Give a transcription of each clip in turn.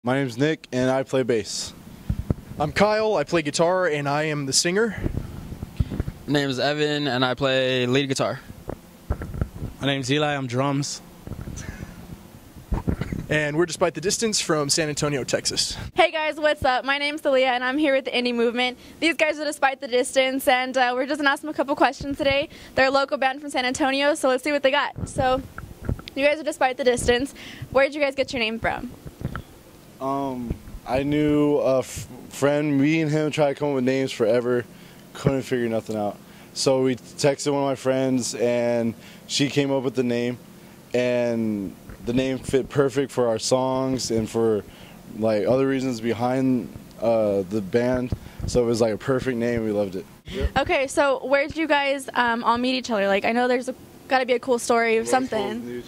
My name's Nick, and I play bass. I'm Kyle, I play guitar, and I am the singer. My name is Evan, and I play lead guitar. My name's Eli, I'm drums. And we're Despite the Distance from San Antonio, Texas. Hey guys, what's up? My name's Talia, and I'm here with the Indie Movement. These guys are Despite the Distance, and we're just going to ask them a couple questions today. They're a local band from San Antonio, so let's see what they got. So, you guys are Despite the Distance. Where did you guys get your name from? I knew a friend, me and him tried to come up with names forever, couldn't figure nothing out. So we texted one of my friends, and she came up with the name, and the name fit perfect for our songs and for like other reasons behind the band. So it was like a perfect name. We loved it. Yep. Okay, so where did you guys all meet each other? Like, I know there's got to be a cool story of something.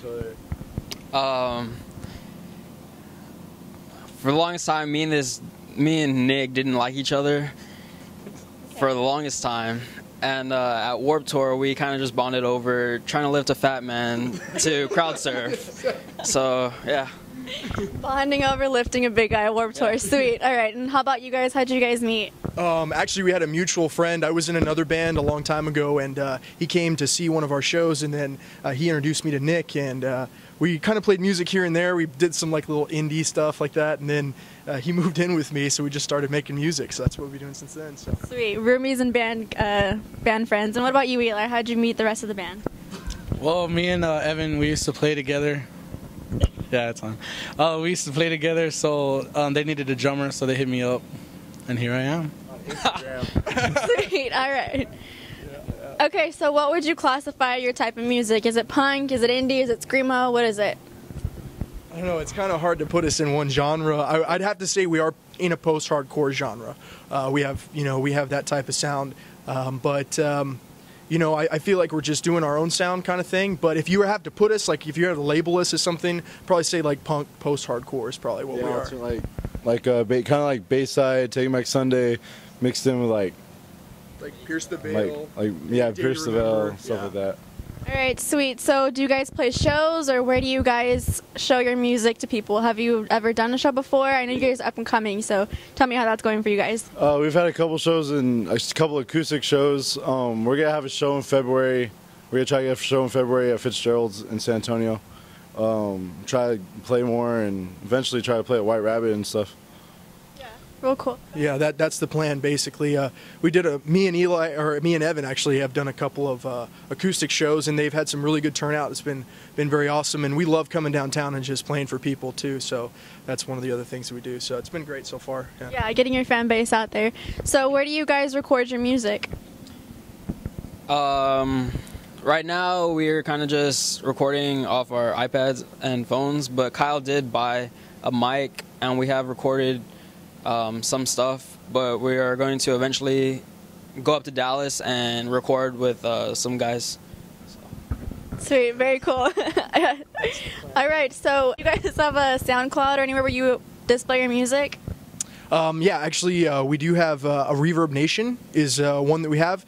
For the longest time, me and Nick didn't like each other for the longest time. And at Warped Tour, we kind of just bonded over trying to lift a fat man to crowd surf. So, yeah. Bonding over lifting a big guy at Warped Tour. Sweet. All right, and how about you guys? How'd you guys meet? Actually, we had a mutual friend. I was in another band a long time ago, and he came to see one of our shows, and then he introduced me to Nick, and we kind of played music here and there. We did some like little indie stuff like that, and then he moved in with me, so we just started making music. So that's what we've been doing since then. So. Sweet. Roomies and band friends. And what about you, Eli? How'd you meet the rest of the band? Well, me and Evan, we used to play together. Yeah, it's on. We used to play together, so they needed a drummer, so they hit me up, and here I am. Sweet. All right. Okay, so what would you classify your type of music? Is it punk? Is it indie? Is it screamo? What is it? I don't know. It's kind of hard to put us in one genre. I'd have to say we are in a post-hardcore genre. We have that type of sound, but I feel like we're just doing our own sound kind of thing. But if you have to put us, like if you had to label us as something, probably say like punk post-hardcore is probably what we are. Kind of like Bayside, Taking Back Sunday, mixed in with like Pierce the Veil. Pierce the Veil, stuff like that. All right, sweet. So do you guys play shows, or where do you guys show your music to people? Have you ever done a show before? I know you guys are up and coming, so tell me how that's going for you guys. We've had a couple shows and a couple acoustic shows. We're going to have a show in February. We're going to try to get a show in February at Fitzgerald's in San Antonio. Try to play more and eventually try to play at White Rabbit and stuff. Real cool. Yeah, that's the plan basically. We did me and Evan actually have done a couple of acoustic shows, and they've had some really good turnout. It's been very awesome, and we love coming downtown and just playing for people too. So that's one of the other things that we do. So it's been great so far. Yeah, getting your fan base out there. So where do you guys record your music? Right now, we're kind of just recording off our iPads and phones, but Kyle did buy a mic, and we have recorded some stuff, but we are going to eventually go up to Dallas and record with some guys. Sweet, very cool. All right, so you guys have a SoundCloud or anywhere where you display your music? Yeah, actually, we do have a Reverb Nation is one that we have.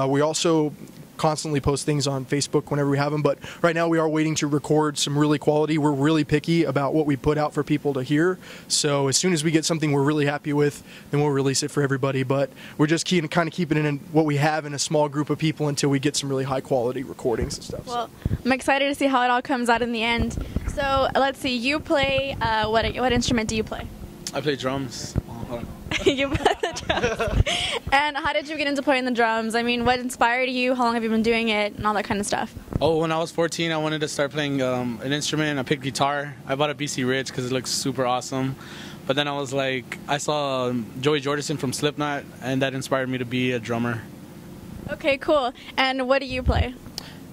We also constantly post things on Facebook whenever we have them, but right now we are waiting to record some really quality. We're really picky about what we put out for people to hear, so as soon as we get something we're really happy with, then we'll release it for everybody. But we're just kind of keeping it in what we have in a small group of people until we get some really high quality recordings and stuff. Well, I'm excited to see how it all comes out in the end. So let's see, you play, what instrument do you play? I play drums. You play the drums. And how did you get into playing the drums? I mean, what inspired you? How long have you been doing it? And all that kind of stuff. Oh, when I was 14, I wanted to start playing an instrument. I picked guitar. I bought a BC Rich because it looks super awesome. But then I was like, I saw Joey Jordison from Slipknot, and that inspired me to be a drummer. Okay, cool. And what do you play?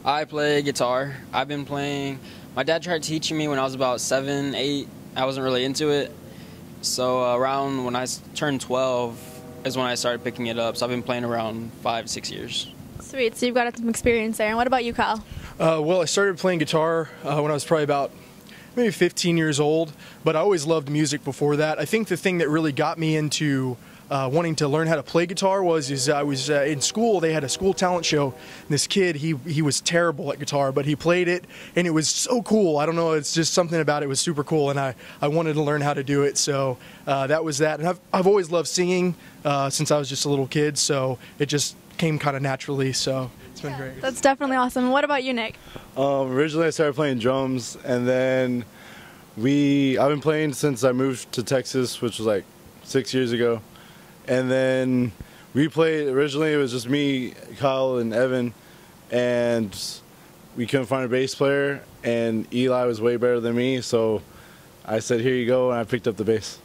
I play guitar. I've been playing. My dad tried teaching me when I was about 7, 8. I wasn't really into it. So around when I turned 12 is when I started picking it up. So I've been playing around 5, 6 years. Sweet. So you've got some experience there. And what about you, Kyle? Well, I started playing guitar when I was probably about maybe 15 years old, but I always loved music before that. I think the thing that really got me into wanting to learn how to play guitar was I was in school. They had a school talent show. And this kid, he was terrible at guitar, but he played it, and it was so cool. I don't know, it's just something about it was super cool, and I wanted to learn how to do it. So that was that. And I've always loved singing since I was just a little kid, so it just came kind of naturally. So it's been great. That's definitely awesome. What about you, Nick? Originally, I started playing drums, and then I've been playing since I moved to Texas, which was like 6 years ago. And then we played, originally it was just me, Kyle, and Evan, and we couldn't find a bass player, and Eli was way better than me, so I said, here you go, and I picked up the bass.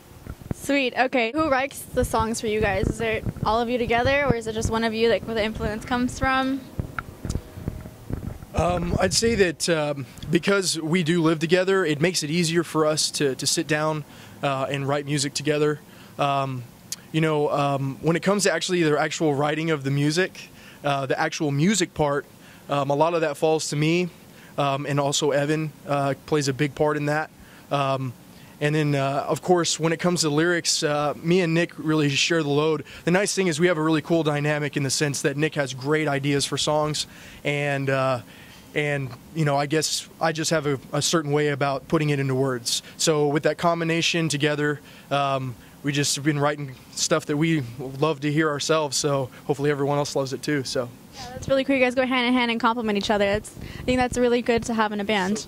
Sweet. Okay. Who writes the songs for you guys? Is it all of you together, or is it just one of you, like where the influence comes from? I'd say that because we do live together, it makes it easier for us to sit down and write music together. When it comes to actually the actual writing of the music, the actual music part, a lot of that falls to me, and also Evan plays a big part in that. And then, of course, when it comes to lyrics, me and Nick really share the load. The nice thing is we have a really cool dynamic in the sense that Nick has great ideas for songs, and I guess I just have a certain way about putting it into words. So with that combination together, we just have been writing stuff that we love to hear ourselves. So hopefully everyone else loves it too. So Yeah, that's really cool. You guys go hand in hand and compliment each other. I think that's really good to have in a band.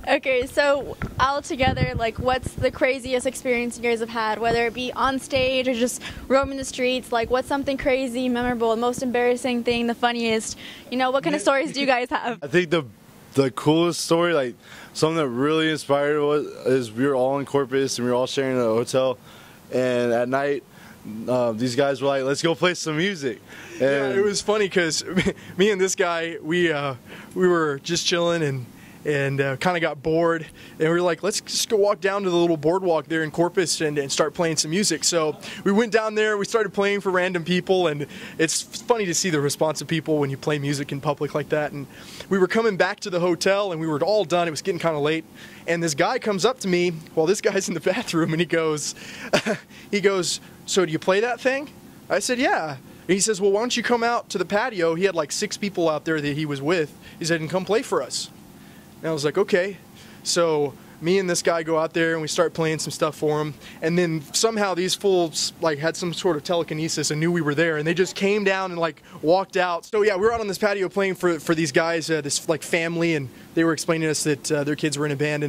Okay, so all together, like, what's the craziest experience you guys have had, whether it be on stage or just roaming the streets? Like, what's something crazy, memorable, the most embarrassing thing, the funniest? What kind of stories do you guys have? I think the coolest story, like something that really inspired us, is we were all in Corpus and we were all sharing a hotel, and at night these guys were like, let's go play some music. And yeah, it was funny because me and this guy, we were just chilling and kind of got bored, and we were like, let's just go walk down to the little boardwalk there in Corpus and start playing some music. So we went down there, we started playing for random people, and it's funny to see the response of people when you play music in public like that. And we were coming back to the hotel, and we were all done. It was getting kind of late, and this guy comes up to me while this guy's in the bathroom, and he goes, so do you play that thing? I said, yeah. And he says, well, why don't you come out to the patio? He had like 6 people out there that he was with. He said, and come play for us. And I was like, okay. So me and this guy go out there and we start playing some stuff for him. And then somehow these fools like had some sort of telekinesis and knew we were there, and they just came down and like walked out. So yeah, we were out on this patio playing for these guys, this like family, and they were explaining to us that their kids were in a band.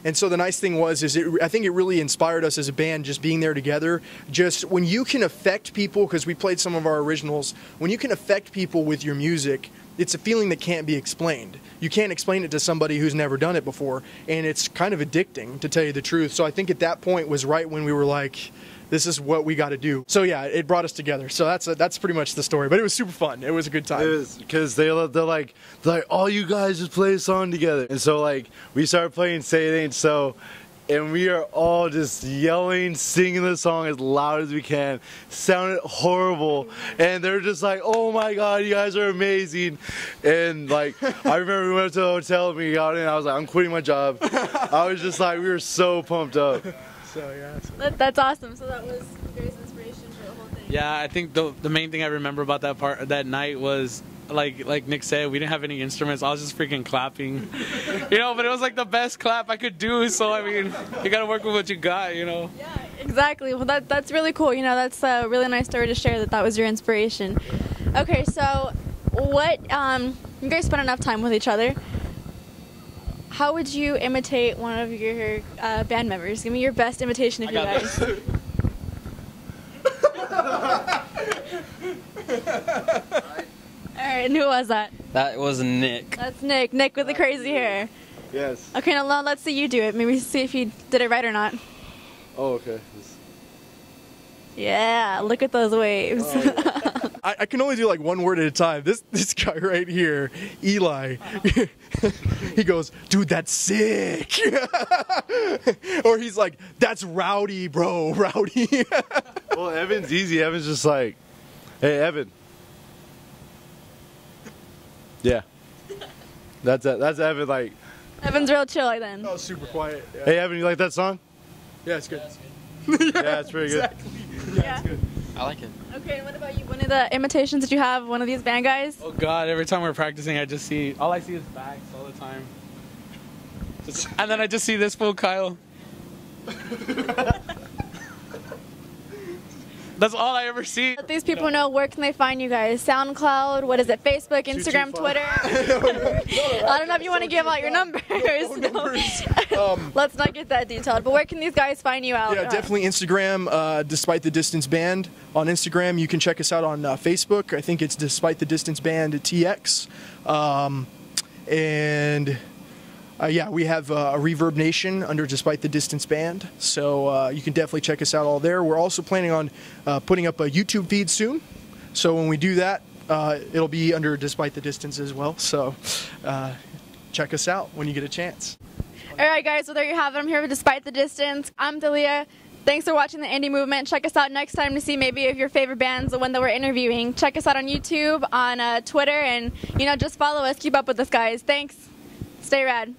And so the nice thing was, I think it really inspired us as a band, just being there together. Just when you can affect people, because we played some of our originals, when you can affect people with your music, it's a feeling that can't be explained. You can't explain it to somebody who's never done it before, and it's kind of addicting, to tell you the truth. So I think at that point was right when we were like, this is what we got to do. So yeah, it brought us together. So that's pretty much the story. But it was super fun. It was a good time. It was because they're like, all you guys just play a song together. And so like we started playing Say It Ain't So, and we are all just yelling, singing the song as loud as we can. Sounded horrible, and they're just like, oh my god, you guys are amazing. And like I remember we went to the hotel and we got in, I was like, I'm quitting my job. I was just like, we were so pumped up. So yeah, That's awesome. So that was your guys' inspiration for the whole thing. Yeah, I think the main thing I remember about that night was, like Nick said, we didn't have any instruments. I was just freaking clapping, but it was like the best clap I could do. So I mean, you gotta work with what you got, Yeah, exactly. Well, that's really cool. That's a really nice story to share. That was your inspiration. Okay, so what? You guys spent enough time with each other. How would you imitate one of your band members? Give me your best imitation of you guys. All right, and who was that? That was Nick. That's Nick. Nick with the crazy hair. Yes. Okay, now let's see you do it. Maybe see if you did it right or not. Oh, okay. Yeah, look at those waves. Oh, I can only do like one word at a time. This guy right here, Eli, he goes, dude, that's sick. Or he's like, that's rowdy, bro, rowdy. Well, Evan's easy. Evan's just like, hey, Evan. Yeah. That's Evan, like. Evan's real chill then. Oh, super quiet. Yeah, Hey, Evan, you like that song? yeah, it's good. Yeah, it's pretty good. Yeah. I like it. Okay, and what about you? One of the imitations that you have, one of these band guys? Oh God! Every time we're practicing, all I see is backs all the time. And then I just see this fool Kyle. That's all I ever see. Let these people know, where can they find you guys? SoundCloud, what is it, Facebook, Instagram, 225. Twitter? I don't know if you want to give out your numbers. Let's not get that detailed, but where can these guys find you out? Yeah, definitely Instagram, Despite the Distance Band. On Instagram, you can check us out on Facebook. I think it's Despite the Distance Band TX. Yeah, we have a Reverb Nation under Despite the Distance Band, so you can definitely check us out all there. We're also planning on putting up a YouTube feed soon, so when we do that, it'll be under Despite the Distance as well, so check us out when you get a chance. All right, guys, so there you have it. I'm here with Despite the Distance. I'm Dalia. Thanks for watching the Indie Movement. Check us out next time to see maybe if your favorite band's the one that we're interviewing. Check us out on YouTube, on Twitter, and, just follow us. Keep up with us, guys. Thanks. Stay rad.